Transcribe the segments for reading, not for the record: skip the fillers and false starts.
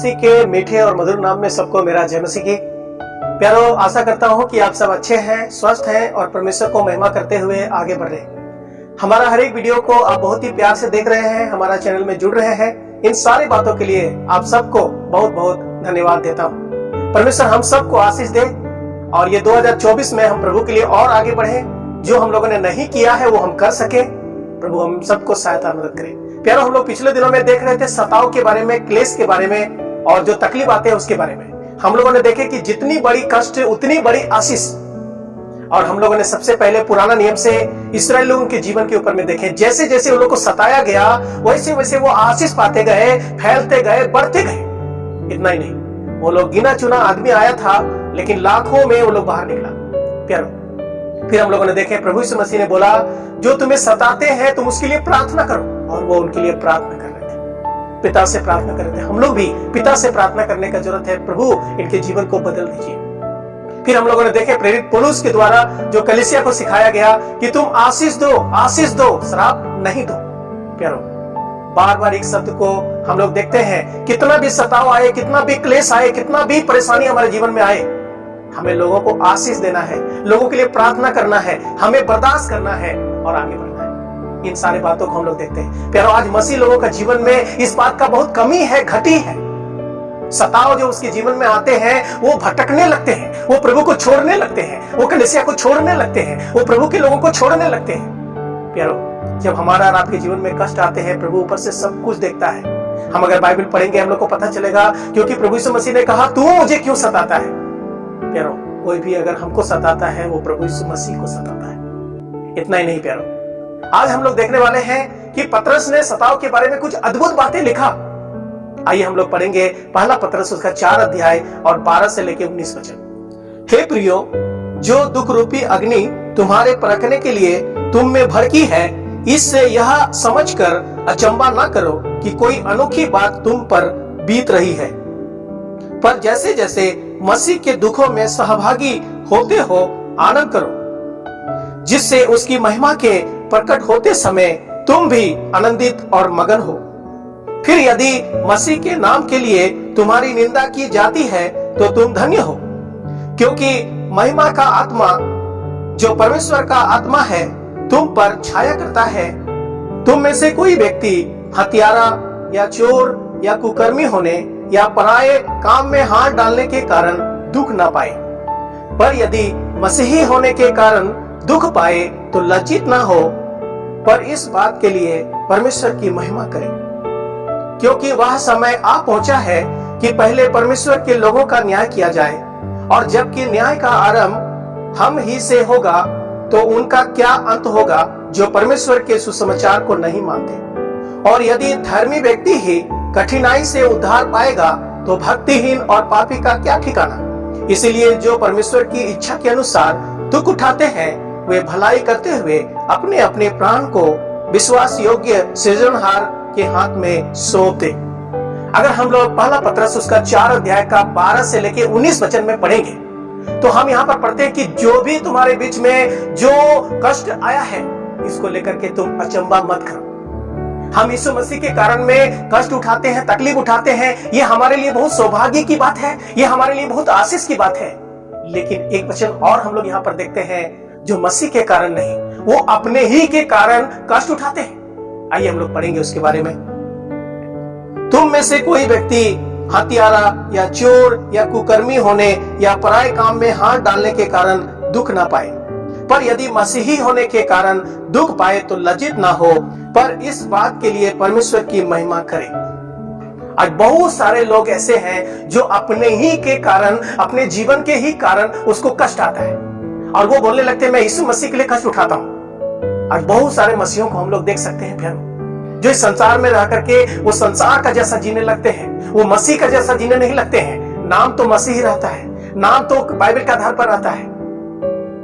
मसीह के मीठे और मधुर नाम में सबको मेरा जय मसीह की। प्यारो, आशा करता हूं कि आप सब अच्छे हैं, स्वस्थ हैं और परमेश्वर को महिमा करते हुए आगे बढ़ रहे हैं। हमारा हर एक वीडियो को आप बहुत ही प्यार से देख रहे हैं, हमारा चैनल में जुड़ रहे हैं। इन सारी बातों के लिए आप सबको बहुत बहुत धन्यवाद देता हूँ। परमेश्वर हम सबको आशीष दे और ये 2024 में हम प्रभु के लिए और आगे बढ़े। जो हम लोगों ने नहीं किया है वो हम कर सके। प्रभु हम सबको सहायता मदद करे। प्यारो, हम लोग पिछले दिनों में देख रहे थे सताव के बारे में, क्लेश के बारे में और जो तकलीफ आते हैं उसके बारे में। हम लोगों ने देखे कि जितनी बड़ी कष्ट उतनी बड़ी आशीष। और हम लोगों ने सबसे पहले पुराना नियम से इस्राएल लोगों के जीवन के ऊपर में देखे, जैसे जैसे उन लोगों को सताया गया वैसे वैसे वो आशीष पाते गए, फैलते गए, बढ़ते गए। इतना ही नहीं, वो लोग गिना चुना आदमी आया था लेकिन लाखों में वो लोग बाहर निकला। प्यारो, फिर हम लोगों ने देखे प्रभु यीशु मसीह ने बोला, जो तुम्हें सताते हैं तुम उसके लिए प्रार्थना करो। और वो उनके लिए प्रार्थना कर रहे थे, पिता से प्रार्थना कर रहे थे। हम लोग भी पिता से प्रार्थना करने का जरूरत है, प्रभु इनके जीवन को बदल दीजिए। फिर हम लोगों ने देखे प्रेरित पौलुस के द्वारा जो कलीसिया को सिखाया गया कि तुम आशीष दो, श्राप नहीं दो। प्यारो, बार बार एक शब्द को हम लोग देखते हैं, कितना भी सताव आए, कितना भी क्लेश आए, कितना भी परेशानी हमारे जीवन में आए, हमें लोगों को आशीष देना है, लोगों के लिए प्रार्थना करना है, हमें बर्दाश्त करना है और आगे बढ़ना है। इन सारी बातों को हम लोग देखते हैं। प्यारो, आज मसीह लोगों का जीवन में इस बात का बहुत कमी है, घटी है। सताव जो उसके जीवन में आते हैं वो भटकने लगते हैं, वो प्रभु को छोड़ने लगते हैं, वो कलीसिया को छोड़ने लगते हैं, वो प्रभु के लोगों को छोड़ने लगते हैं। प्यारो, जब हमारा और आपके जीवन में कष्ट आते हैं, प्रभु ऊपर से सब कुछ देखता है। हम अगर बाइबल पढ़ेंगे हम लोग को पता चलेगा, क्योंकि प्रभु यीशु मसीह ने कहा, तू मुझे क्यों सताता है। प्यारो, कोई भी अगर हमको सताता है वो प्रभु यीशु मसीह को सताता है। इतना ही नहीं प्यारो, आज हम लोग देखने वाले हैं कि पतरस ने सताव के बारे में कुछ अद्भुत बातें लिखा। आइए हम लोग पढ़ेंगे पहला पतरस उसका 4 अध्याय और 12 से लेकर 19 वचन। हे प्रियो, जो दुख रूपी अग्नि तुम्हारे परखने के लिए तुम में भड़की है, इससे यह समझकर अचंबा न करो कि कोई अनोखी बात तुम पर बीत रही है, पर जैसे जैसे मसीह के दुखों में सहभागी होते हो आनंद करो, जिससे उसकी महिमा के प्रकट होते समय तुम भी आनंदित और मगन हो। फिर यदि मसीह के नाम के लिए तुम्हारी निंदा की जाती है तो तुम धन्य हो, क्योंकि महिमा का आत्मा जो परमेश्वर का आत्मा है तुम पर छाया करता है। तुम में से कोई व्यक्ति हत्यारा या चोर या कुकर्मी होने या पराये काम में हाथ डालने के कारण दुख न पाए, पर यदि मसीही होने के कारण दुख पाए तो लज्जित ना हो, पर इस बात के लिए परमेश्वर की महिमा करें, क्योंकि वह समय आ पहुंचा है कि पहले परमेश्वर के लोगों का न्याय किया जाए, और जबकि न्याय का आरंभ हम ही से होगा तो उनका क्या अंत होगा जो परमेश्वर के सुसमाचार को नहीं मानते। और यदि धर्मी व्यक्ति ही कठिनाई से उद्धार पाएगा तो भक्तिहीन और पापी का क्या ठिकाना। इसलिए जो परमेश्वर की इच्छा के अनुसार दुख उठाते हैं वे भलाई करते हुए अपने अपने प्राण को विश्वास योग्य सृजनहार के हाथ में सौंप दे। अगर हम लोग पहला पतरस उसका 4 अध्याय का 12 से लेके 19 वचन में पढ़ेंगे तो हम यहाँ पर पढ़ते हैं कि जो भी तुम्हारे बीच में जो कष्ट आया है इसको लेकर के तुम अचंबा मत करो। हम यीशु मसीह के कारण में कष्ट उठाते हैं, तकलीफ उठाते हैं, ये हमारे लिए बहुत सौभाग्य की बात है, ये हमारे लिए बहुत आशीष की बात है। लेकिन एक वचन और हम लोग यहाँ पर देखते हैं, जो मसीह के कारण नहीं, वो अपने ही के कारण कष्ट उठाते हैं। आइए हम लोग पढ़ेंगे उसके बारे में। तुम में से कोई व्यक्ति हत्यारा या चोर या कुकर्मी होने या पराये काम में हाथ डालने के कारण दुख ना पाए, पर यदि मसीही होने के कारण दुख पाए तो लज्जित ना हो, पर इस बात के लिए परमेश्वर की महिमा करें। आज बहुत सारे लोग ऐसे हैं जो अपने ही के कारण, अपने जीवन के ही कारण उसको कष्ट आता है और वो बोलने लगते हैं मैं यीशु मसीह के लिए कष्ट उठाता हूं। आज बहुत सारे मसीहों को हम लोग देख सकते हैं फिर जो इस संसार में रह करके वो संसार का जैसा जीने लगते हैं, वो मसीह का जैसा जीने नहीं लगते हैं। नाम तो मसीह ही रहता है, नाम तो बाइबल के आधार पर रहता है,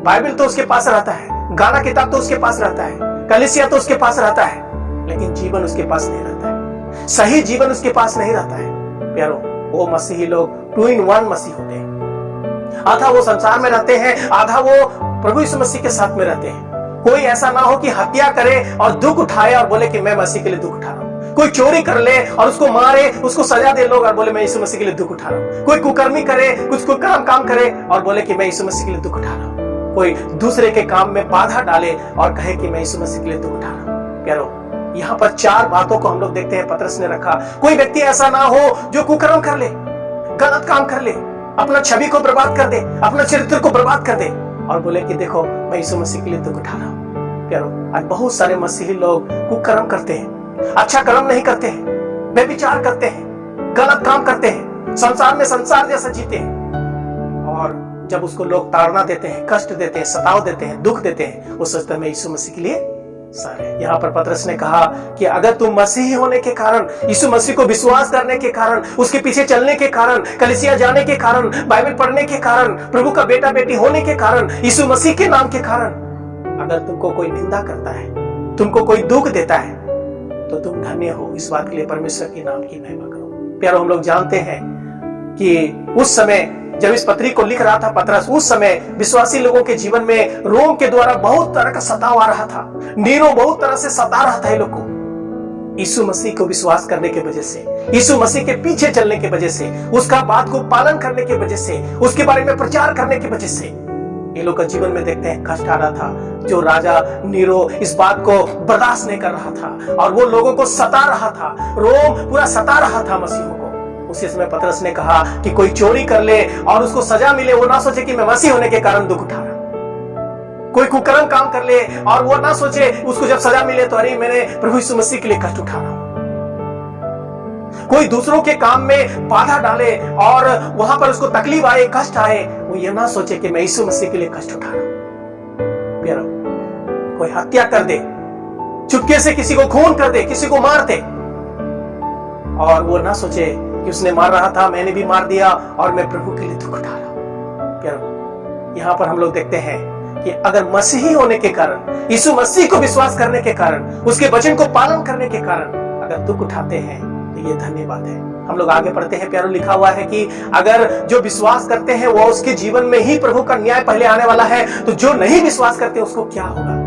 बाइबल तो उसके पास रहता है, गाना किताब तो उसके पास रहता है, कलीसिया तो उसके पास रहता है, लेकिन जीवन उसके पास नहीं रहता है, सही जीवन उसके पास नहीं रहता है। प्यारो, वो मसीही लोग 2 in 1 मसीह होते हैं। आधा वो संसार में रहते हैं, आधा वो प्रभु यीशु मसीह के साथ में रहते हैं। कोई ऐसा ना हो कि हत्या करे और दुख उठाए और बोले कि मैं मसीह के लिए दुख उठा रहा हूं। कोई चोरी कर ले और उसको मारे, उसको सजा दे लोग और बोले मैं यीशु मसीह के लिए दुख उठा रहा हूं। कोई कुकर्मी करे, कुछ कुकर्म काम करे और बोले कि मैं यीशु मसीह के लिए दुख उठा रहा हूं। कोई दूसरे के काम में बाधा डाले और कहे कि मैं यीशु मसीह के लिए दुख उठा रहा हूं। प्यारो, यहाँ पर 4 बातों को हम लोग देखते हैं पतरस ने रखा। कोई व्यक्ति ऐसा ना हो जो कुकर्म कर ले, गलत काम कर ले, अपना छवि को बर्बाद कर दे, अपना चरित्र को बर्बाद कर दे और बोले कि देखो मैं यीशु मसीह के लिए दुख उठा रहा हूं। प्यारो, आज बहुत सारे मसीही लोग कुकर्म करते हैं, अच्छा कर्म नहीं करते हैं, व्यभिचार करते हैं, गलत काम करते हैं, संसार में संसार जैसा जीते हैं और जब उसको लोग ताड़ना देते हैं, कष्ट देते हैं, सताव देते हैं, दुख देते हैं, वो सोचते हैं यीशु मसीह के लिए सारे। यहाँ पर पतरस ने कहा कि अगर तुम मसीही होने के कारण, यीशु मसीह को विश्वास करने के कारण, उसके पीछे चलने के कारण, कलीसिया जाने के कारण, बाइबल पढ़ने के कारण, प्रभु का बेटा बेटी होने के कारण, यीशु मसीह के नाम के कारण अगर तुमको कोई निंदा करता है, तुमको कोई दुख देता है, तो तुम धन्य हो। इस बात के लिए परमेश्वर के नाम की महिमा करो। प्यारो, हम लोग जानते हैं कि उस समय जब इस पत्री को लिख रहा था पतरस, उस समय विश्वासी लोगों के जीवन में रोम के द्वारा बहुत तरह का सताव आ रहा था। नीरो बहुत तरह से सता रहा था ये लोग को। यीशु मसीह को विश्वास करने की वजह से, यीशु मसीह के पीछे चलने की वजह से, उसका बात को पालन करने की वजह से, उसके बारे में प्रचार करने की वजह से ये लोग का जीवन में देखते हैं कष्ट आ रहा था। जो राजा नीरो इस बात को बर्दाश्त नहीं कर रहा था और वो लोगों को सता रहा था, रोम पूरा सता रहा था मसीहों को। उसी समय पतरस ने कहा कि कोई चोरी कर ले और उसको सजा मिले, वो ना सोचे कि मैं मसीह होने के कारण दुख उठा रहा। कोई कुकर्म काम कर ले और वो ना सोचे उसको जब सजा मिले तो अरे मैंने प्रभु यीशु मसीह के लिए कष्ट उठा रहा हूं। कोई दूसरों के काम में बाधा डाले और वहां पर उसको तकलीफ आए, कष्ट आए, वो ये ना सोचे कि मैं यीशु मसीह के लिए कष्ट उठा रहा हूं। प्यारो, कोई हत्या कर दे, चुपके से किसी को खून कर दे, किसी को मार दे और वो ना सोचे कि उसने मार रहा था, मैंने भी मार दिया और मैं प्रभु के लिए दुख उठा रहा हूं। प्यारो, यहाँ पर हम लोग देखते हैं कि अगर मसीही होने के कारण, यीशु मसीह को विश्वास करने के कारण, उसके वचन को पालन करने के कारण अगर दुख उठाते हैं तो ये धन्यवाद है। हम लोग आगे पढ़ते हैं। प्यारो, लिखा हुआ है कि अगर जो विश्वास करते हैं वो उसके जीवन में ही प्रभु का न्याय पहले आने वाला है, तो जो नहीं विश्वास करते उसको क्या होगा।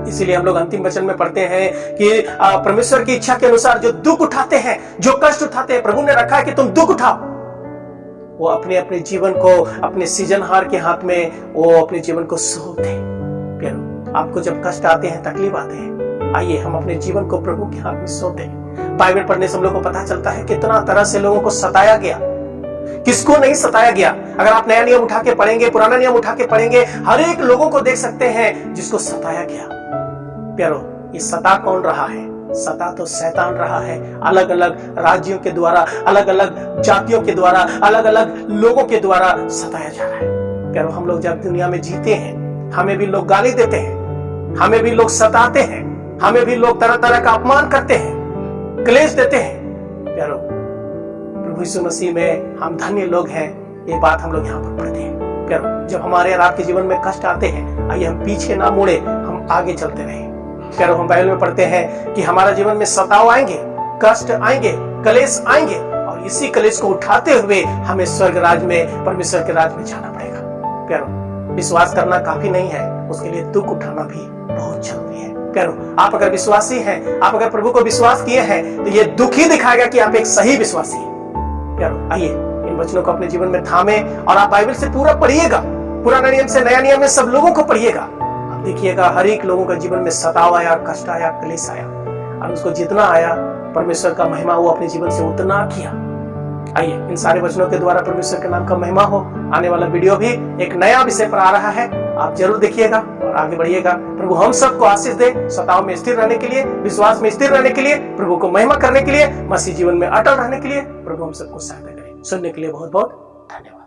इसीलिए हम लोग अंतिम वचन में पढ़ते हैं कि परमेश्वर की इच्छा के अनुसार जो दुख उठाते हैं, जो कष्ट उठाते हैं, प्रभु ने रखा है कि तुम दुख उठाओ, वो अपने अपने जीवन को अपने सृजनहार के हाथ में वो अपने जीवन को सौंप दे। प्यारो, आपको जब कष्ट आते हैं, तकलीफ आते हैं, आइए हम अपने जीवन को प्रभु के हाथ में सौंप दें। बाइबल पढ़ने से हम लोग को पता चलता है कितना तरह से लोगों को सताया गया, किसको नहीं सताया गया। अगर आप नया नियम उठा के पढ़ेंगे, पुराना नियम उठा के पढ़ेंगे, हर एक लोगों को देख सकते हैं जिसको सताया गया। प्यारो, ये सता कौन रहा है? सता तो शैतान रहा है। अलग अलग राज्यों के द्वारा, अलग अलग जातियों के द्वारा, अलग अलग लोगों के द्वारा सताया जा रहा है। प्यारो, हम लोग जब दुनिया में जीते हैं, हमें भी लोग गाली देते हैं, हमें भी लोग सताते हैं, हमें भी लोग तरह तरह का अपमान करते हैं, क्लेश देते हैं। प्यारो, प्रभु यीशु मसीह में हम धन्य लोग हैं, ये बात हम लोग यहाँ पर पढ़ते हैं। प्यारो, जब हमारे और आपके जीवन में कष्ट आते हैं, आइए हम पीछे ना मुड़े, हम आगे चलते रहें। प्यारो, हम बाइबल में पढ़ते हैं कि हमारा जीवन में सताव आएंगे, कष्ट आएंगे, कलेश आएंगे और इसी कलेश को उठाते हुए हमें स्वर्ग राज में, परमेश्वर के राज में जाना पड़ेगा। प्यारो, विश्वास करना काफी नहीं है, उसके लिए दुख उठाना भी बहुत जरूरी है। प्यारो, आप अगर विश्वासी हैं, आप अगर प्रभु को विश्वास किए हैं, तो ये दुख ही दिखाएगा कि आप एक सही विश्वासी हैं। प्यारो, आइए इन वचनों को अपने जीवन में थामे और आप बाइबल से पूरा पढ़िएगा, पुराना नियम से नया नियम में सब लोगों को पढ़िएगा। आप देखिएगा हर एक लोगों का जीवन में सताव आया, कष्ट आया, क्लेश आया और उसको जितना आया परमेश्वर का महिमा वो अपने जीवन से उतना किया। आइए इन सारे वचनों के द्वारा परमेश्वर के नाम का महिमा हो। आने वाला वीडियो भी एक नया विषय पर आ रहा है, आप जरूर देखिएगा और आगे बढ़िएगा। प्रभु हम सबको आशीष दे, सताव में स्थिर रहने के लिए, विश्वास में स्थिर रहने के लिए, प्रभु को महिमा करने के लिए, मसीह जीवन में अटल रहने के लिए प्रभु हम सबको सहायता करे। सुनने के लिए बहुत बहुत धन्यवाद।